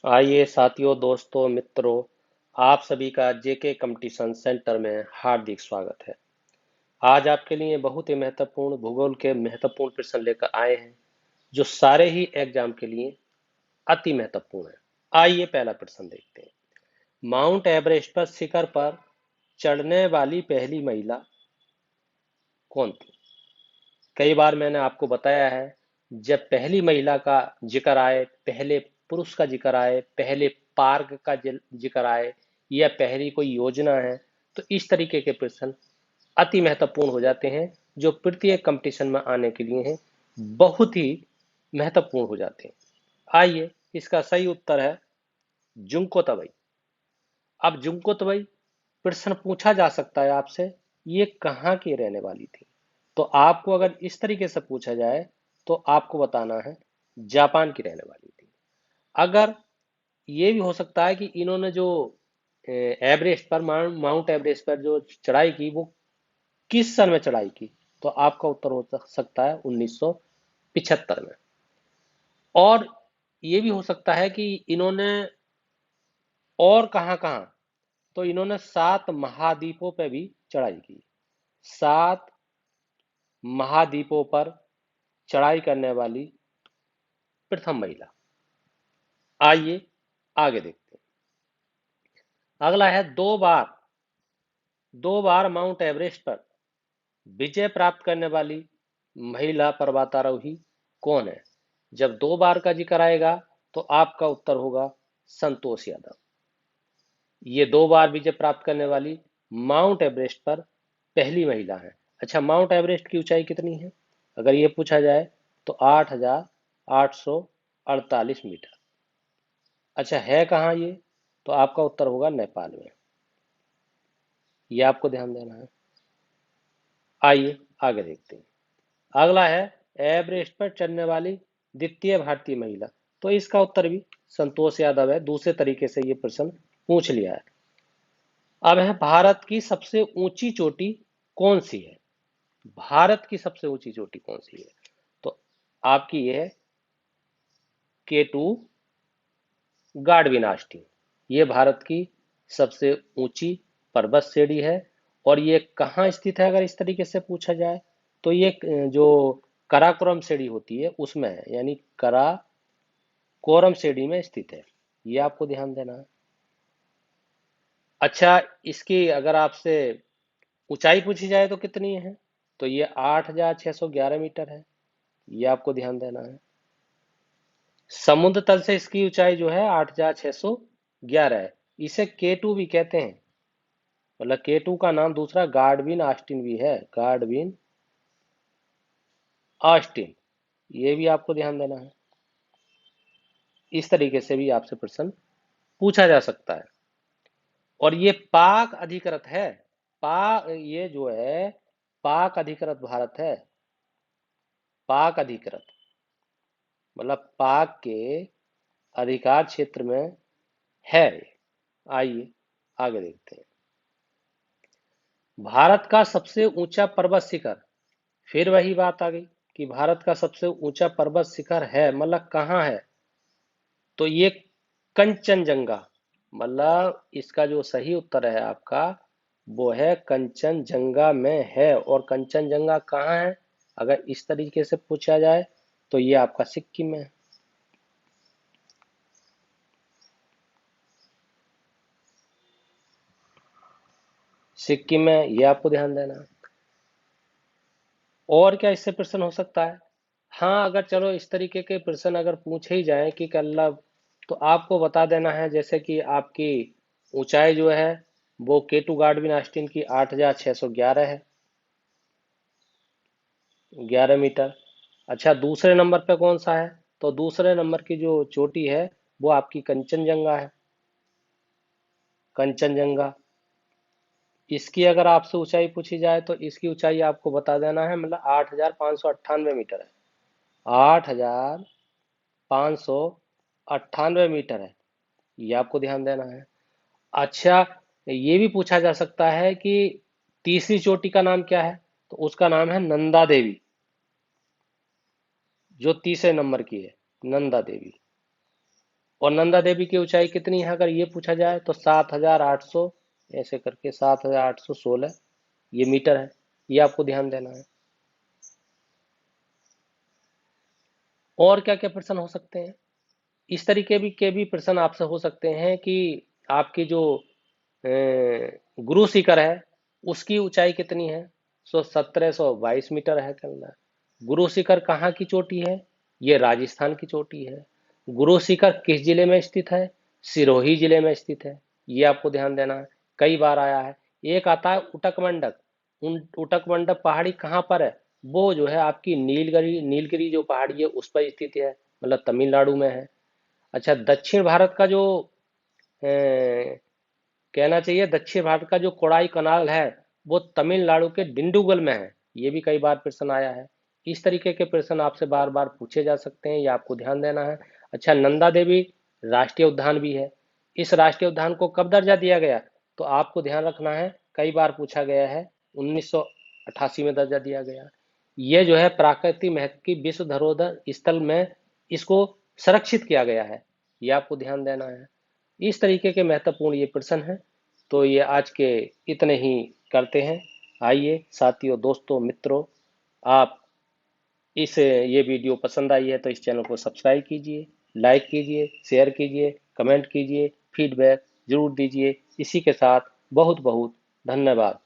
आइए साथियों, दोस्तों, मित्रों, आप सभी का जेके कंपटीशन सेंटर में हार्दिक स्वागत है। आज आपके लिए बहुत ही महत्वपूर्ण भूगोल के महत्वपूर्ण प्रश्न लेकर आए हैं, जो सारे ही एग्जाम के लिए अति महत्वपूर्ण है। आइए पहला प्रश्न देखते हैं। माउंट एवरेस्ट पर शिखर पर चढ़ने वाली पहली महिला कौन थी? कई बार मैंने आपको बताया है, जब पहली महिला का जिक्र आए, पहले पुरुष का जिक्र आए, पहले पार्क का जिक्र आए, या पहली कोई योजना है, तो इस तरीके के प्रश्न अति महत्वपूर्ण हो जाते हैं, जो प्रत्येक कंपटीशन में आने के लिए हैं, बहुत ही महत्वपूर्ण हो जाते हैं। आइए, इसका सही उत्तर है जुंको तबई। अब जुंको तबई प्रश्न पूछा जा सकता है आपसे, ये कहाँ की रहने वाली थी? तो आपको अगर इस तरीके से पूछा जाए तो आपको बताना है जापान की रहने वाली थी। अगर ये भी हो सकता है कि इन्होंने जो एवरेस्ट पर माउंट एवरेस्ट पर जो चढ़ाई की, वो किस सन में चढ़ाई की? तो आपका उत्तर हो सकता है 1975 में। और ये भी हो सकता है कि इन्होंने और कहां कहां, तो इन्होंने 7 महाद्वीपों पे भी चढ़ाई की। 7 महाद्वीपों पर चढ़ाई करने वाली प्रथम महिला। आइए आगे देखते हैं। अगला है दो बार माउंट एवरेस्ट पर विजय प्राप्त करने वाली महिला पर्वतारोही कौन है? जब 2 बार का जिक्र आएगा तो आपका उत्तर होगा संतोष यादव। ये 2 बार विजय प्राप्त करने वाली माउंट एवरेस्ट पर पहली महिला है। अच्छा, माउंट एवरेस्ट की ऊंचाई कितनी है अगर ये पूछा जाए? तो 8,848 मीटर। अच्छा, है कहाँ ये? तो आपका उत्तर होगा नेपाल में। ये आपको ध्यान देना है। आइए आगे देखते हैं। अगला है एवरेस्ट पर चढ़ने वाली द्वितीय भारतीय महिला। तो इसका उत्तर भी संतोष यादव है। दूसरे तरीके से ये प्रश्न पूछ लिया है। अब है भारत की सबसे ऊंची चोटी कौन सी है? भारत की सबसे ऊंची चोटी कौन सी है? तो आपकी ये है K2 गाडविन आस्टीन। ये भारत की सबसे ऊंची पर्वत श्रेणी है। और ये कहाँ स्थित है अगर इस तरीके से पूछा जाए? तो ये जो काराकोरम श्रेणी होती है उसमें है, यानी काराकोरम श्रेणी में स्थित है। ये आपको ध्यान देना है। अच्छा, इसकी अगर आपसे ऊंचाई पूछी जाए तो कितनी है? तो ये 8,611 मीटर है। ये आपको ध्यान देना है। समुद्र तल से इसकी ऊंचाई जो है 8,611 है। इसे K2 भी कहते हैं। मतलब K2 का नाम दूसरा गाडविन आस्टिन भी है। गाडविन आस्टिन, ये भी आपको ध्यान देना है। इस तरीके से भी आपसे प्रश्न पूछा जा सकता है। और ये पाक अधिकृत है। ये जो है पाक अधिकृत भारत है। पाक अधिकृत मतलब पाक के अधिकार क्षेत्र में है। आइए आगे देखते हैं। भारत का सबसे ऊंचा पर्वत शिखर, फिर वही बात आ गई कि भारत का सबसे ऊंचा पर्वत शिखर है, मतलब कहाँ है? तो ये कंचनजंगा। मतलब इसका जो सही उत्तर है आपका, वो है कंचनजंगा में है। और कंचनजंगा कहाँ है अगर इस तरीके से पूछा जाए? तो ये आपका सिक्किम में है। सिक्किम में, ये आपको ध्यान देना है। और क्या इससे प्रश्न हो सकता है? हाँ, अगर चलो इस तरीके के प्रश्न अगर पूछे ही जाए कि कल्ला, तो आपको बता देना है जैसे कि आपकी ऊंचाई जो है वो K2 गाडविन आस्टीन की 8,611 है, 11 मीटर। अच्छा, दूसरे नंबर पे कौन सा है? तो दूसरे नंबर की जो चोटी है वो आपकी कंचनजंगा है। कंचनजंगा, इसकी अगर आपसे ऊंचाई पूछी जाए तो इसकी ऊंचाई आपको बता देना है, मतलब 8,598 मीटर है। 8,598 मीटर है। ये आपको ध्यान देना है। अच्छा, ये भी पूछा जा सकता है कि तीसरी चोटी का नाम क्या है? तो उसका नाम है नंदा देवी। जो तीसरे नंबर की है, नंदा देवी। और नंदा देवी की ऊंचाई कितनी है अगर ये पूछा जाए तो 7,800, ऐसे करके 7,816 ये मीटर है। ये आपको ध्यान देना है। और क्या क्या प्रश्न हो सकते हैं? इस तरीके के भी प्रश्न आपसे हो सकते हैं कि आपकी जो गुरु शिखर है उसकी ऊंचाई कितनी है। 1722 मीटर है कहना। गुरु शिखर कहाँ की चोटी है? ये राजस्थान की चोटी है। गुरु शिखर किस जिले में स्थित है? सिरोही जिले में स्थित है। ये आपको ध्यान देना है। कई बार आया है। एक आता है उटक मंडप। उटक मंडप पहाड़ी कहाँ पर है? वो जो है आपकी नीलगिरी नीलगिरी जो पहाड़ी है उस पर स्थित है, मतलब तमिलनाडु में है। अच्छा, दक्षिण भारत का जो कहना चाहिए दक्षिण भारत का जो कोडाई कनाल है वो तमिलनाडु के डिंडुगल में है। ये भी कई बार प्रश्न आया है। इस तरीके के प्रश्न आपसे बार बार पूछे जा सकते हैं, ये आपको ध्यान देना है। अच्छा, नंदा देवी राष्ट्रीय उद्यान भी है। इस राष्ट्रीय उद्यान को कब दर्जा दिया गया? तो आपको ध्यान रखना है, कई बार पूछा गया है। 1988 में दर्जा दिया गया। ये जो है प्राकृतिक महत्व की विश्व धरोहर स्थल में इसको संरक्षित किया गया है। ये आपको ध्यान देना है। इस तरीके के महत्वपूर्ण ये प्रश्न हैं। तो ये आज के इतने ही करते हैं। आइए साथियों, दोस्तों, मित्रों, आप इस ये वीडियो पसंद आई है तो इस चैनल को सब्सक्राइब कीजिए, लाइक कीजिए, शेयर कीजिए, कमेंट कीजिए, फीडबैक जरूर दीजिए। इसी के साथ बहुत बहुत धन्यवाद।